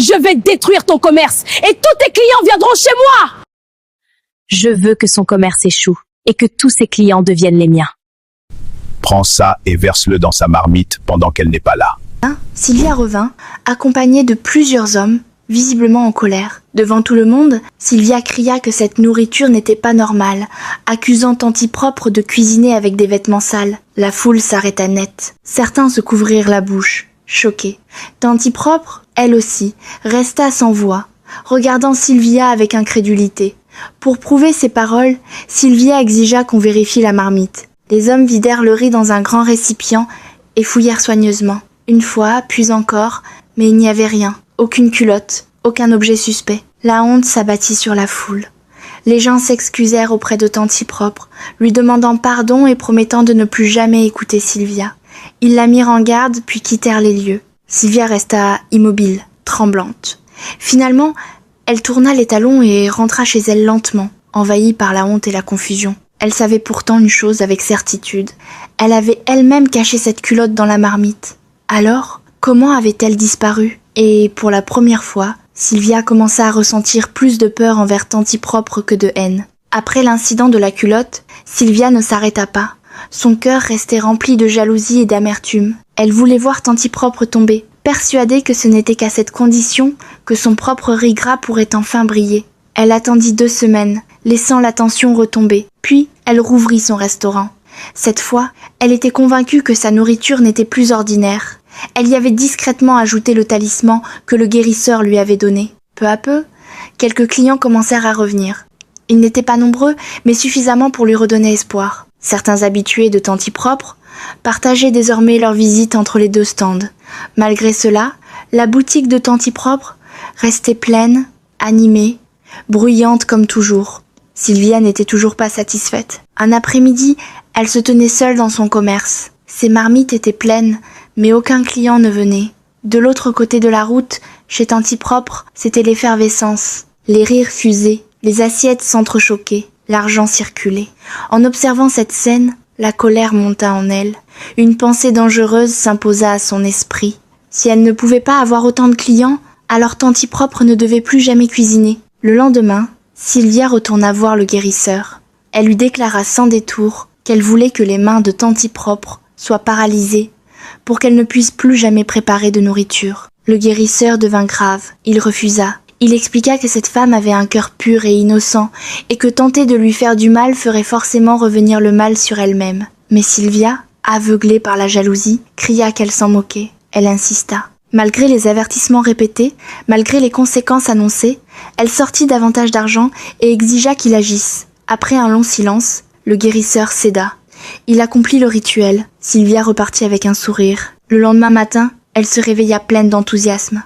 Je vais détruire ton commerce et tous tes clients viendront chez moi. Je veux que son commerce échoue et que tous ses clients deviennent les miens. Prends ça et verse-le dans sa marmite pendant qu'elle n'est pas là. Sylvia revint, accompagnée de plusieurs hommes, visiblement en colère. Devant tout le monde, Sylvia cria que cette nourriture n'était pas normale, accusant Tanti Propre de cuisiner avec des vêtements sales. La foule s'arrêta net. Certains se couvrirent la bouche, choqués. Tanti Propre, elle aussi, resta sans voix, regardant Sylvia avec incrédulité. Pour prouver ses paroles, Sylvia exigea qu'on vérifie la marmite. Les hommes vidèrent le riz dans un grand récipient et fouillèrent soigneusement. Une fois, puis encore, mais il n'y avait rien. Aucune culotte, aucun objet suspect. La honte s'abattit sur la foule. Les gens s'excusèrent auprès de Tanti Propre, lui demandant pardon et promettant de ne plus jamais écouter Sylvia. Ils la mirent en garde puis quittèrent les lieux. Sylvia resta immobile, tremblante. Finalement, elle tourna les talons et rentra chez elle lentement, envahie par la honte et la confusion. Elle savait pourtant une chose avec certitude. Elle avait elle-même caché cette culotte dans la marmite. Alors, comment avait-elle disparu ? Et pour la première fois, Sylvia commença à ressentir plus de peur envers Tanti Propre que de haine. Après l'incident de la culotte, Sylvia ne s'arrêta pas. Son cœur restait rempli de jalousie et d'amertume. Elle voulait voir Tanti Propre tomber, persuadée que ce n'était qu'à cette condition que son propre riz gras pourrait enfin briller. Elle attendit 2 semaines, laissant la tension retomber. Puis, elle rouvrit son restaurant. Cette fois, elle était convaincue que sa nourriture n'était plus ordinaire. Elle y avait discrètement ajouté le talisman que le guérisseur lui avait donné. Peu à peu, quelques clients commencèrent à revenir. Ils n'étaient pas nombreux, mais suffisamment pour lui redonner espoir. Certains habitués de Tanti Propre partageaient désormais leur visite entre les 2 stands. Malgré cela, la boutique de Tanti Propre restait pleine, animée, bruyante comme toujours. Sylvia n'était toujours pas satisfaite. Un après-midi, elle se tenait seule dans son commerce. Ses marmites étaient pleines, mais aucun client ne venait. De l'autre côté de la route, chez Tanti Propre, c'était l'effervescence. Les rires fusaient, les assiettes s'entrechoquaient, l'argent circulait. En observant cette scène, la colère monta en elle. Une pensée dangereuse s'imposa à son esprit. Si elle ne pouvait pas avoir autant de clients, alors Tanti Propre ne devait plus jamais cuisiner. Le lendemain, Sylvia retourna voir le guérisseur. Elle lui déclara sans détour qu'elle voulait que les mains de Tanti Propre soient paralysées pour qu'elle ne puisse plus jamais préparer de nourriture. Le guérisseur devint grave. Il refusa. Il expliqua que cette femme avait un cœur pur et innocent et que tenter de lui faire du mal ferait forcément revenir le mal sur elle-même. Mais Sylvia, aveuglée par la jalousie, cria qu'elle s'en moquait. Elle insista. Malgré les avertissements répétés, malgré les conséquences annoncées, elle sortit davantage d'argent et exigea qu'il agisse. Après un long silence, le guérisseur céda. Il accomplit le rituel. Sylvia repartit avec un sourire. Le lendemain matin, elle se réveilla pleine d'enthousiasme.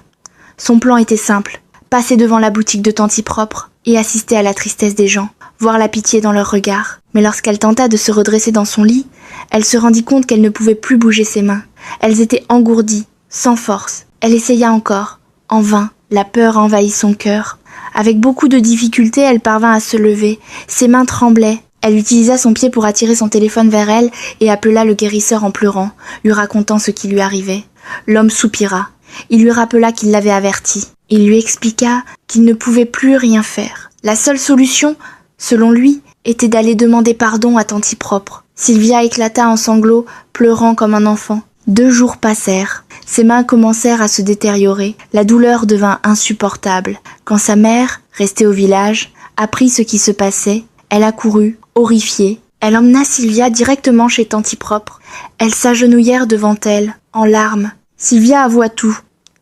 Son plan était simple. Passer devant la boutique de Tanti Propre et assister à la tristesse des gens, voir la pitié dans leurs regards. Mais lorsqu'elle tenta de se redresser dans son lit, elle se rendit compte qu'elle ne pouvait plus bouger ses mains. Elles étaient engourdies, sans force. Elle essaya encore. En vain, la peur envahit son cœur. Avec beaucoup de difficultés, elle parvint à se lever. Ses mains tremblaient. Elle utilisa son pied pour attirer son téléphone vers elle et appela le guérisseur en pleurant, lui racontant ce qui lui arrivait. L'homme soupira. Il lui rappela qu'il l'avait averti. Il lui expliqua qu'il ne pouvait plus rien faire. La seule solution, selon lui, était d'aller demander pardon à Tanti Propre. Sylvia éclata en sanglots, pleurant comme un enfant. 2 jours passèrent. Ses mains commencèrent à se détériorer. La douleur devint insupportable. Quand sa mère, restée au village, apprit ce qui se passait, elle accourut, horrifiée. Elle emmena Sylvia directement chez Tanti Propre. Elles s'agenouillèrent devant elle, en larmes. Sylvia avoua tout.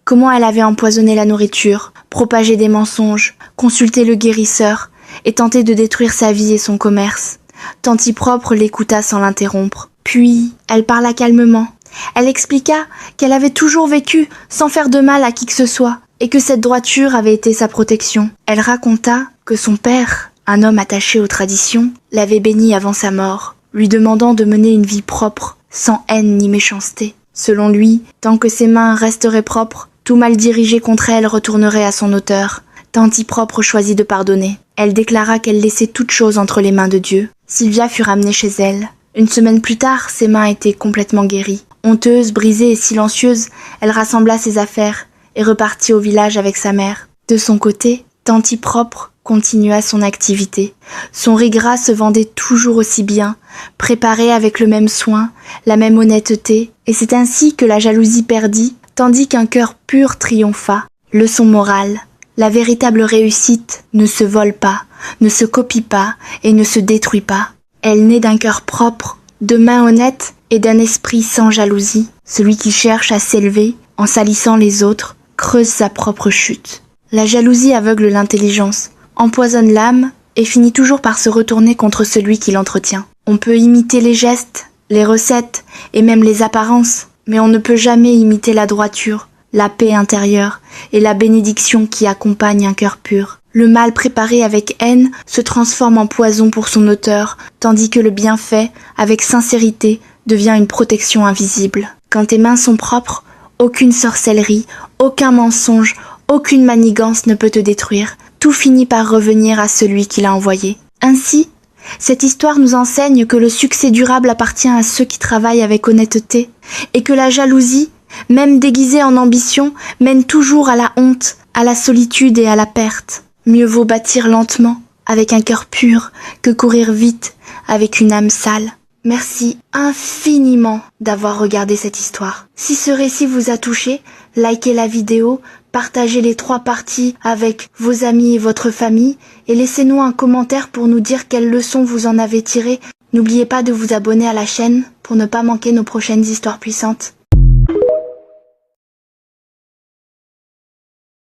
Comment elle avait empoisonné la nourriture, propagé des mensonges, consulté le guérisseur et tenté de détruire sa vie et son commerce. Tanti Propre l'écouta sans l'interrompre. Puis, elle parla calmement. Elle expliqua qu'elle avait toujours vécu sans faire de mal à qui que ce soit et que cette droiture avait été sa protection. Elle raconta que son père, un homme attaché aux traditions, l'avait bénie avant sa mort, lui demandant de mener une vie propre, sans haine ni méchanceté. Selon lui, tant que ses mains resteraient propres, tout mal dirigé contre elle retournerait à son auteur. Tanti Propre choisit de pardonner. Elle déclara qu'elle laissait toute chose entre les mains de Dieu. Sylvia fut ramenée chez elle. Une semaine plus tard, ses mains étaient complètement guéries. Honteuse, brisée et silencieuse, elle rassembla ses affaires et repartit au village avec sa mère. De son côté, Tanti Propre continua son activité. Son riz gras se vendait toujours aussi bien, préparé avec le même soin, la même honnêteté, et c'est ainsi que la jalousie perdit, tandis qu'un cœur pur triompha. Leçon morale, la véritable réussite ne se vole pas, ne se copie pas et ne se détruit pas. Elle naît d'un cœur propre, de mains honnêtes et d'un esprit sans jalousie. Celui qui cherche à s'élever en salissant les autres creuse sa propre chute. La jalousie aveugle l'intelligence, empoisonne l'âme et finit toujours par se retourner contre celui qui l'entretient. On peut imiter les gestes, les recettes et même les apparences, mais on ne peut jamais imiter la droiture, la paix intérieure et la bénédiction qui accompagne un cœur pur. Le mal préparé avec haine se transforme en poison pour son auteur, tandis que le bienfait, avec sincérité, devient une protection invisible. Quand tes mains sont propres, aucune sorcellerie, aucun mensonge, aucune manigance ne peut te détruire. Tout finit par revenir à celui qui l'a envoyé. Ainsi, cette histoire nous enseigne que le succès durable appartient à ceux qui travaillent avec honnêteté, et que la jalousie, même déguisée en ambition, mène toujours à la honte, à la solitude et à la perte. Mieux vaut bâtir lentement, avec un cœur pur, que courir vite, avec une âme sale. Merci infiniment d'avoir regardé cette histoire. Si ce récit vous a touché, likez la vidéo, partagez les 3 parties avec vos amis et votre famille, et laissez-nous un commentaire pour nous dire quelles leçons vous en avez tirées. N'oubliez pas de vous abonner à la chaîne pour ne pas manquer nos prochaines histoires puissantes.